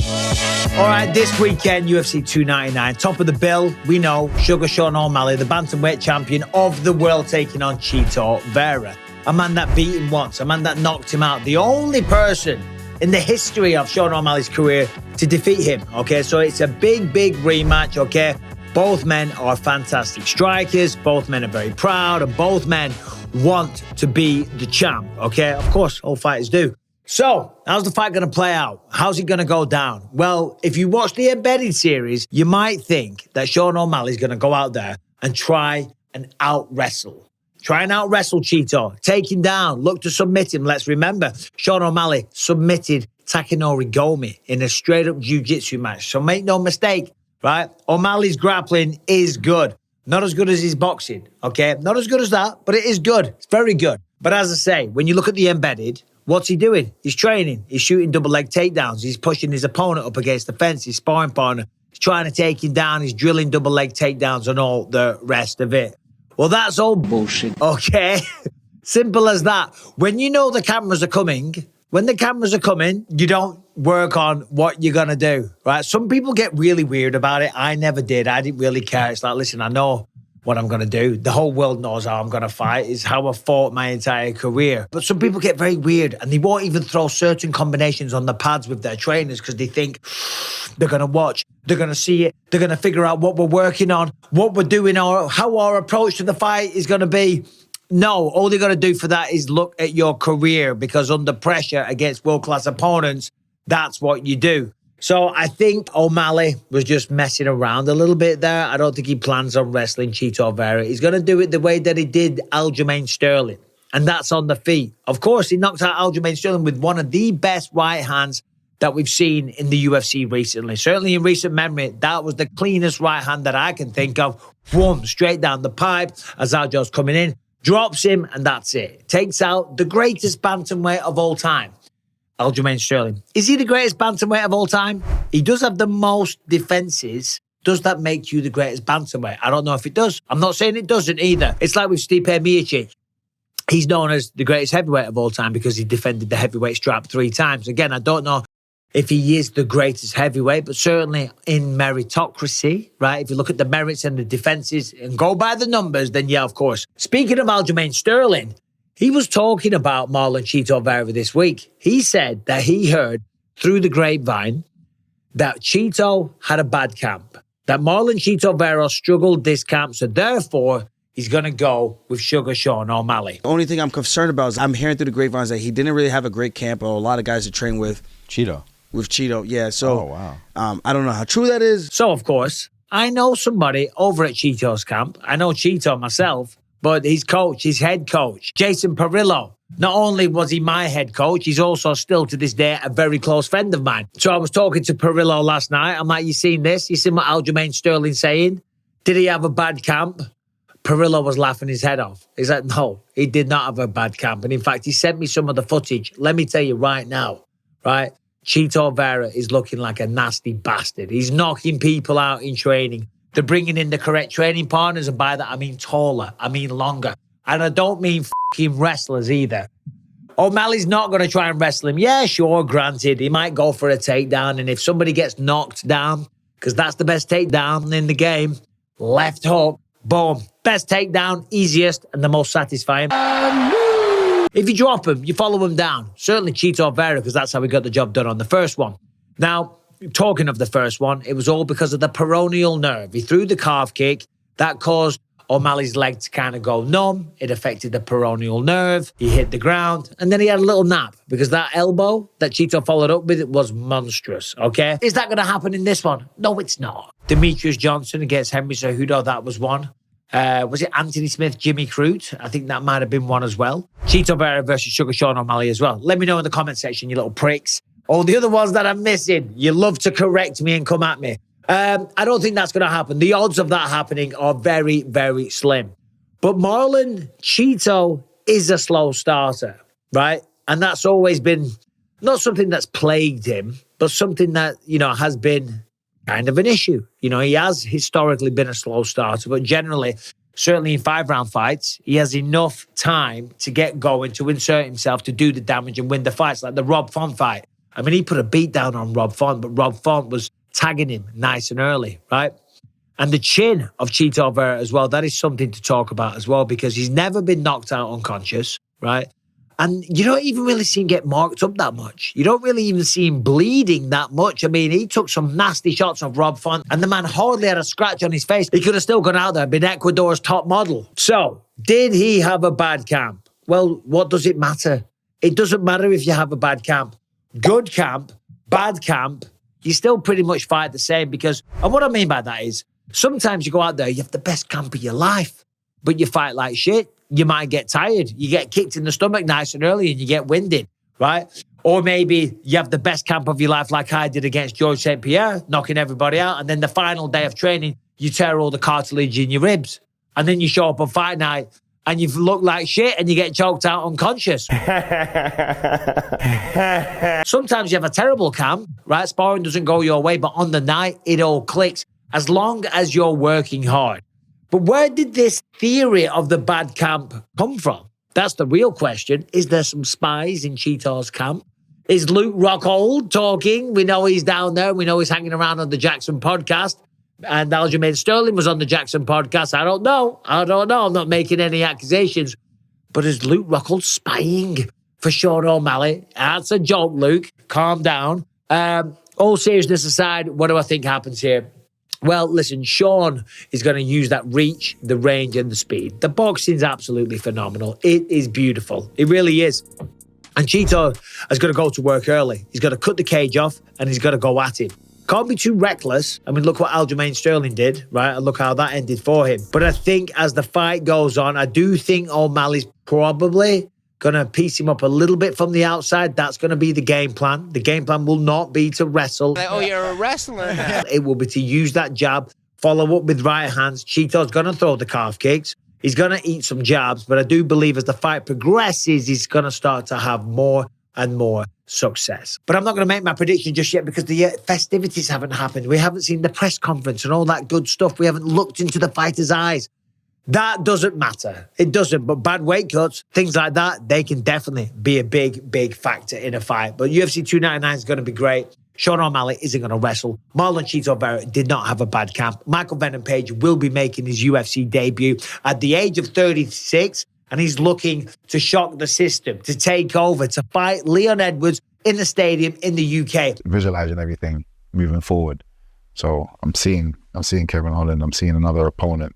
All right, this weekend, UFC 299, top of the bill, we know, Sugar Sean O'Malley, the bantamweight champion of the world, taking on Chito Vera. A man that beat him once, a man that knocked him out. The only person in the history of Sean O'Malley's career to defeat him, okay? So it's a big, big rematch, okay? Both men are fantastic strikers. Both men are very proud, and both men want to be the champ, okay? Of course, all fighters do. So, how's the fight going to play out? How's it going to go down? Well, if you watch the Embedded series, you might think that Sean O'Malley's going to go out there and try and out-wrestle. Try and out-wrestle Chito, take him down, look to submit him. Let's remember, Sean O'Malley submitted Takanori Gomi in a straight-up jiu-jitsu match. So make no mistake, right? O'Malley's grappling is good. Not as good as his boxing, okay? Not as good as that, but it is good. It's very good. But as I say, when you look at the Embedded, what's he doing? He's training. He's shooting double leg takedowns. He's pushing his opponent up against the fence, his sparring partner. He's trying to take him down. He's drilling double leg takedowns and all the rest of it. Well, that's all bullshit, okay? Simple as that. When you know the cameras are coming, when the cameras are coming, you don't work on what you're going to do, right? Some people get really weird about it. I never did. I didn't really care. It's like, listen, I know what I'm going to do. The whole world knows how I'm going to fight. It's how I've fought my entire career. But some people get very weird and they won't even throw certain combinations on the pads with their trainers because they think they're going to watch, they're going to see it, they're going to figure out what we're working on, what we're doing, or how our approach to the fight is going to be. No, all they're going to do for that is look at your career, because under pressure against world-class opponents, that's what you do. So I think O'Malley was just messing around a little bit there. I don't think he plans on wrestling Chito Vera. He's going to do it the way that he did Aljamain Sterling, and that's on the feet. Of course, he knocked out Aljamain Sterling with one of the best right hands that we've seen in the UFC recently. Certainly in recent memory, that was the cleanest right hand that I can think of. Boom, straight down the pipe as Aljo's coming in, drops him, and that's it. Takes out the greatest bantamweight of all time, Aljamain Sterling. Is he the greatest bantamweight of all time? He does have the most defenses. Does that make you the greatest bantamweight? I don't know if it does. I'm not saying it doesn't either. It's like with Stipe Miocic. He's known as the greatest heavyweight of all time because he defended the heavyweight strap 3 times. Again, I don't know if he is the greatest heavyweight, but certainly in meritocracy, right? If you look at the merits and the defenses and go by the numbers, then yeah, of course. Speaking of Aljamain Sterling, he was talking about Marlon Chito Vera this week. He said that he heard through the grapevine that Chito had a bad camp, that Marlon Chito Vera struggled this camp, so therefore he's going to go with Sugar Sean O'Malley. The only thing I'm concerned about is I'm hearing through the grapevines that he didn't really have a great camp, or a lot of guys to train with. Chito. With Chito, yeah. So, oh, wow. I don't know how true that is. So, of course, I know somebody over at Chito's camp. I know Chito myself, but his coach, his head coach, Jason Perillo. Not only was he my head coach, he's also still to this day a very close friend of mine. So I was talking to Perillo last night. I'm like, you seen this? You seen what Aljamain Sterling's saying? Did he have a bad camp? Perillo was laughing his head off. He's like, no, he did not have a bad camp. And in fact, he sent me some of the footage. Let me tell you right now, right? Chito Vera is looking like a nasty bastard. He's knocking people out in training. They're bringing in the correct training partners, and by that I mean taller, I mean longer. And I don't mean fucking wrestlers either. O'Malley's not going to try and wrestle him. Yeah, sure, granted, he might go for a takedown, and if somebody gets knocked down, because that's the best takedown in the game, left hook, boom, best takedown, easiest, and the most satisfying. If you drop him, you follow him down. Certainly Chito Vera, because that's how we got the job done on the first one. Now, talking of the first one, it was all because of the peroneal nerve. He threw the calf kick. That caused O'Malley's leg to kind of go numb. It affected the peroneal nerve. He hit the ground. And then he had a little nap because that elbow that Chito followed up with, it was monstrous, okay? Is that going to happen in this one? No, it's not. Demetrius Johnson against Henry Cejudo, that was one. Was it Anthony Smith, Jimmy Crute? I think that might have been one as well. Chito Vera versus Sugar Sean O'Malley as well. Let me know in the comment section, you little pricks. All the other ones that I'm missing, you love to correct me and come at me. I don't think that's going to happen. The odds of that happening are very, very slim. But Marlon Chito is a slow starter, right? And that's always been not something that's plagued him, but something that, you know, has been kind of an issue. You know, he has historically been a slow starter, but generally, certainly in 5-round fights, he has enough time to get going, to insert himself, to do the damage and win the fights, like the Rob Font fight. I mean, he put a beat down on Rob Font, but Rob Font was tagging him nice and early, right? And the chin of Chito Vera as well, that is something to talk about as well, because he's never been knocked out unconscious, right? And you don't even really see him get marked up that much. You don't really even see him bleeding that much. I mean, he took some nasty shots of Rob Font, and the man hardly had a scratch on his face. He could have still gone out there and been Ecuador's top model. So, did he have a bad camp? Well, what does it matter? It doesn't matter if you have a bad camp. Good camp, bad camp, you still pretty much fight the same, because, and what I mean by that is, sometimes you go out there, you have the best camp of your life, but you fight like shit. You might get tired. You get kicked in the stomach nice and early and you get winded, right? Or maybe you have the best camp of your life like I did against George St. Pierre, knocking everybody out. And then the final day of training, you tear all the cartilage in your ribs. And then you show up on fight night and you look like shit and you get choked out unconscious. Sometimes you have a terrible camp, right? Sparring doesn't go your way, but on the night, it all clicks as long as you're working hard. But where did this theory of the bad camp come from? That's the real question. Is there some spies in Chito's camp? Is Luke Rockhold talking? We know he's down there. We know he's hanging around on the Jackson podcast. And Aljamain Sterling was on the Jackson podcast. I don't know. I'm not making any accusations. But is Luke Rockhold spying for Sean O'Malley? That's a joke, Luke. Calm down. All seriousness aside, what do I think happens here? Well, listen, Sean is going to use that reach, the range, and the speed. The boxing's absolutely phenomenal. It is beautiful. It really is. And Chito has got to go to work early. He's got to cut the cage off, and he's got to go at him. Can't be too reckless. I mean, look what Aljamain Sterling did, right? And look how that ended for him. But I think as the fight goes on, I do think O'Malley's probably going to piece him up a little bit from the outside. That's going to be the game plan. The game plan will not be to wrestle. Like, oh, you're a wrestler now. It will be to use that jab, follow up with right hands. Chito's going to throw the calf kicks. He's going to eat some jabs. But I do believe as the fight progresses, he's going to start to have more and more success. But I'm not going to make my prediction just yet because the festivities haven't happened. We haven't seen the press conference and all that good stuff. We haven't looked into the fighter's eyes. That doesn't matter. It doesn't. But bad weight cuts, things like that, they can definitely be a big, big factor in a fight. But UFC 299 is going to be great. Sean O'Malley isn't going to wrestle. Marlon Chito Vera did not have a bad camp. Michael Venom Page will be making his UFC debut at the age of 36. And he's looking to shock the system, to take over, to fight Leon Edwards in the stadium in the UK. Visualizing everything moving forward. So I'm seeing Kevin Holland. I'm seeing another opponent.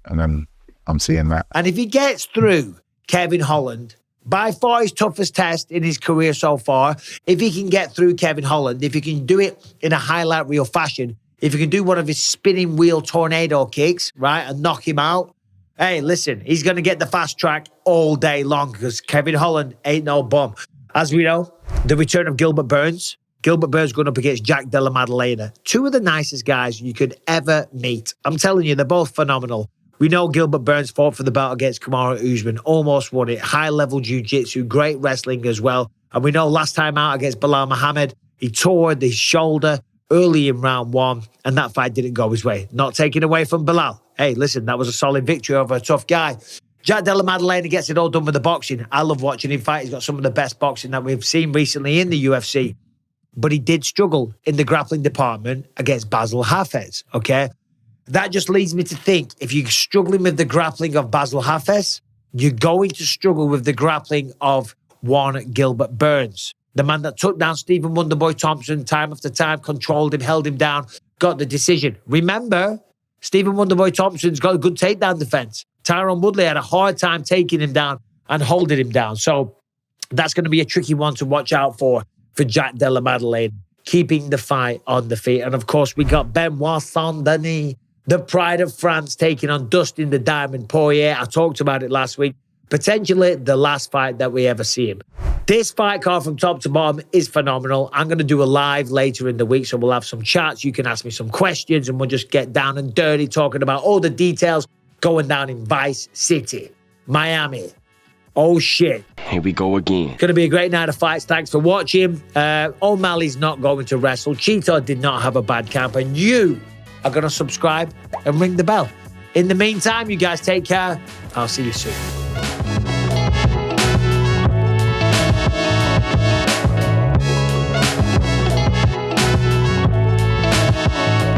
And then I'm seeing that. And if he gets through Kevin Holland, by far his toughest test in his career so far, if he can get through Kevin Holland, if he can do it in a highlight reel fashion, if he can do one of his spinning wheel tornado kicks, right, and knock him out, hey, listen, he's going to get the fast track all day long because Kevin Holland ain't no bum. As we know, the return of Gilbert Burns. Gilbert Burns going up against Jack Della Maddalena. Two of the nicest guys you could ever meet. I'm telling you, they're both phenomenal. We know Gilbert Burns fought for the belt against Kamaru Usman, almost won it. High-level jiu-jitsu, great wrestling as well. And we know last time out against Bilal Muhammad, he tore his shoulder early in round one, and that fight didn't go his way. Not taken away from Bilal. Hey, listen, that was a solid victory over a tough guy. Jack Della Maddalena gets it all done with the boxing. I love watching him fight. He's got some of the best boxing that we've seen recently in the UFC. But he did struggle in the grappling department against Basil Hafez, okay? That just leads me to think, if you're struggling with the grappling of Basil Hafez, you're going to struggle with the grappling of one Gilbert Burns. The man that took down Stephen Wonderboy Thompson time after time, controlled him, held him down, got the decision. Remember, Stephen Wonderboy Thompson's got a good takedown defense. Tyron Woodley had a hard time taking him down and holding him down. So that's going to be a tricky one to watch out for Jack Della Maddalena, keeping the fight on the feet. And of course, we got Benoit Saint-Denis, the pride of France, taking on Dustin the Diamond Poirier. I talked about it last week. Potentially the last fight that we ever see him. This fight card from top to bottom is phenomenal. I'm going to do a live later in the week, so we'll have some chats. You can ask me some questions, and we'll just get down and dirty talking about all the details going down in Vice City, Miami. Oh, shit. Here we go again. Going to be a great night of fights. Thanks for watching. O'Malley's not going to wrestle. Chito did not have a bad camp, and you are going to subscribe and ring the bell. In the meantime, you guys take care. I'll see you soon.